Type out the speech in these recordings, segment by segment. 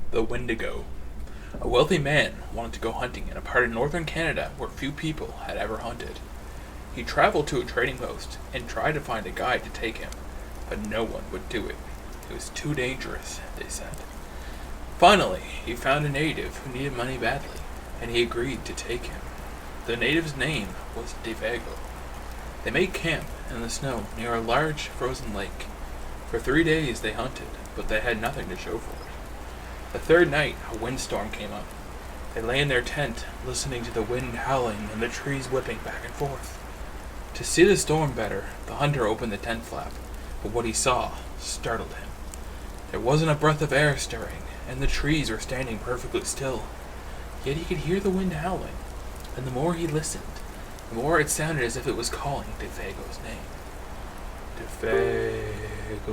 The Wendigo. A wealthy man wanted to go hunting in a part of northern Canada where few people had ever hunted. He traveled to a trading post and tried to find a guide to take him, but no one would do it. It was too dangerous, they said. Finally, he found a native who needed money badly, and he agreed to take him. The native's name was Devago. They made camp in the snow near a large frozen lake. For 3 days they hunted, but they had nothing to show for it. The third night, a windstorm came up. They lay in their tent, listening to the wind howling and the trees whipping back and forth. To see the storm better, the hunter opened the tent flap, but what he saw startled him. There wasn't a breath of air stirring, and the trees were standing perfectly still. Yet he could hear the wind howling, and the more he listened, the more it sounded as if it was calling Defago's name. Defago,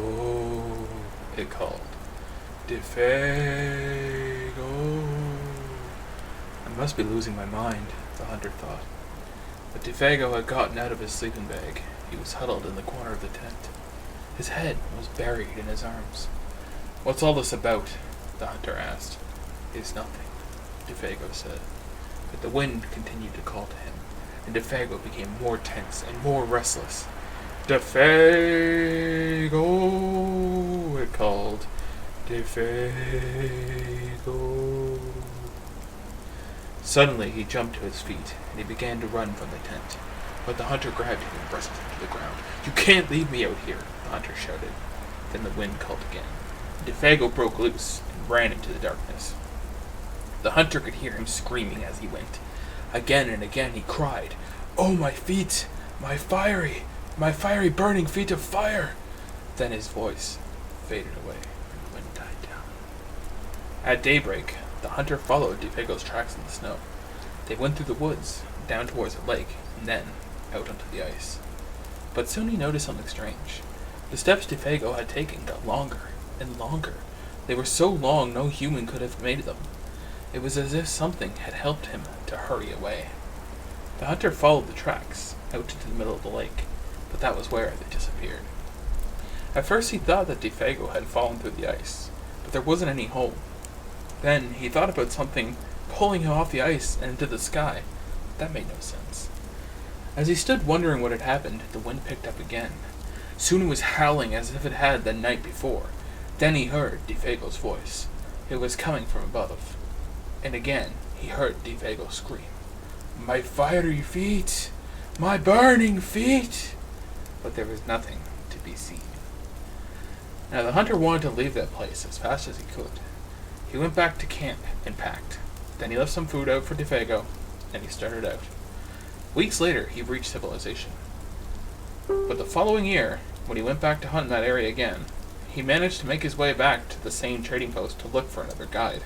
it called. Defago. I must be losing my mind, the hunter thought. But Defago had gotten out of his sleeping bag. He was huddled in the corner of the tent. His head was buried in his arms. "What's all this about?" the hunter asked. "It's nothing," Defago said. But the wind continued to call to him, and Defago became more tense and more restless. "Defago," it called. "Defago." Suddenly he jumped to his feet, and he began to run from the tent. But the hunter grabbed him and wrestled him to the ground. "You can't leave me out here," the hunter shouted. Then the wind called again. Defago broke loose and ran into the darkness. The hunter could hear him screaming as he went. Again and again he cried, "Oh, my feet! My fiery burning feet of fire!" Then his voice faded away and the wind died down. At daybreak, the hunter followed Defago's tracks in the snow. They went through the woods, down towards the lake, and then out onto the ice. But soon he noticed something strange. The steps Defago had taken got longer and longer. They were so long no human could have made them. It was as if something had helped him to hurry away. The hunter followed the tracks out into the middle of the lake, but that was where they disappeared. At first he thought that Defago had fallen through the ice, but there wasn't any hole. Then he thought about something pulling him off the ice and into the sky. That made no sense. As he stood wondering what had happened, the wind picked up again. Soon it was howling as if it had the night before. Then he heard Defago's voice. It was coming from above. And again he heard Defago scream, "My fiery feet! My burning feet!" But there was nothing to be seen. Now the hunter wanted to leave that place as fast as he could. He went back to camp and packed. Then he left some food out for Defago, and he started out. Weeks later, he reached civilization. But the following year, when he went back to hunt in that area again, he managed to make his way back to the same trading post to look for another guide.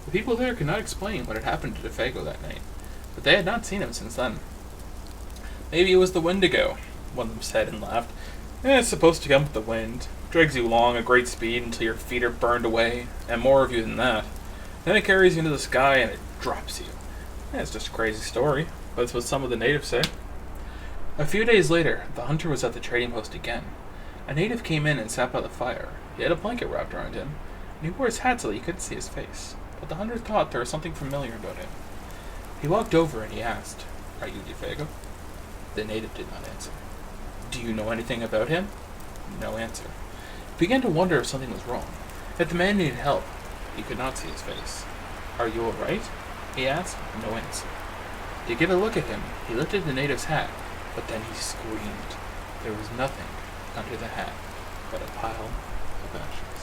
The people there could not explain what had happened to Defago that night, but they had not seen him since then. "Maybe it was the Wendigo," one of them said and laughed. "It's supposed to come with the wind. Drags you along at great speed until your feet are burned away, and more of you than that. Then it carries you into the sky and it drops you. It's just a crazy story, but it's what some of the natives say." A few days later, the hunter was at the trading post again. A native came in and sat by the fire. He had a blanket wrapped around him, and he wore his hat so that you couldn't see his face. But the hunter thought there was something familiar about him. He walked over and he asked, "Are you Defago?" The native did not answer. "Do you know anything about him?" No answer. He began to wonder if something was wrong, if the man needed help. He could not see his face. "Are you all right?" he asked. No answer. To get a look at him, he lifted the native's hat, but then he screamed. There was nothing under the hat but a pile of ashes.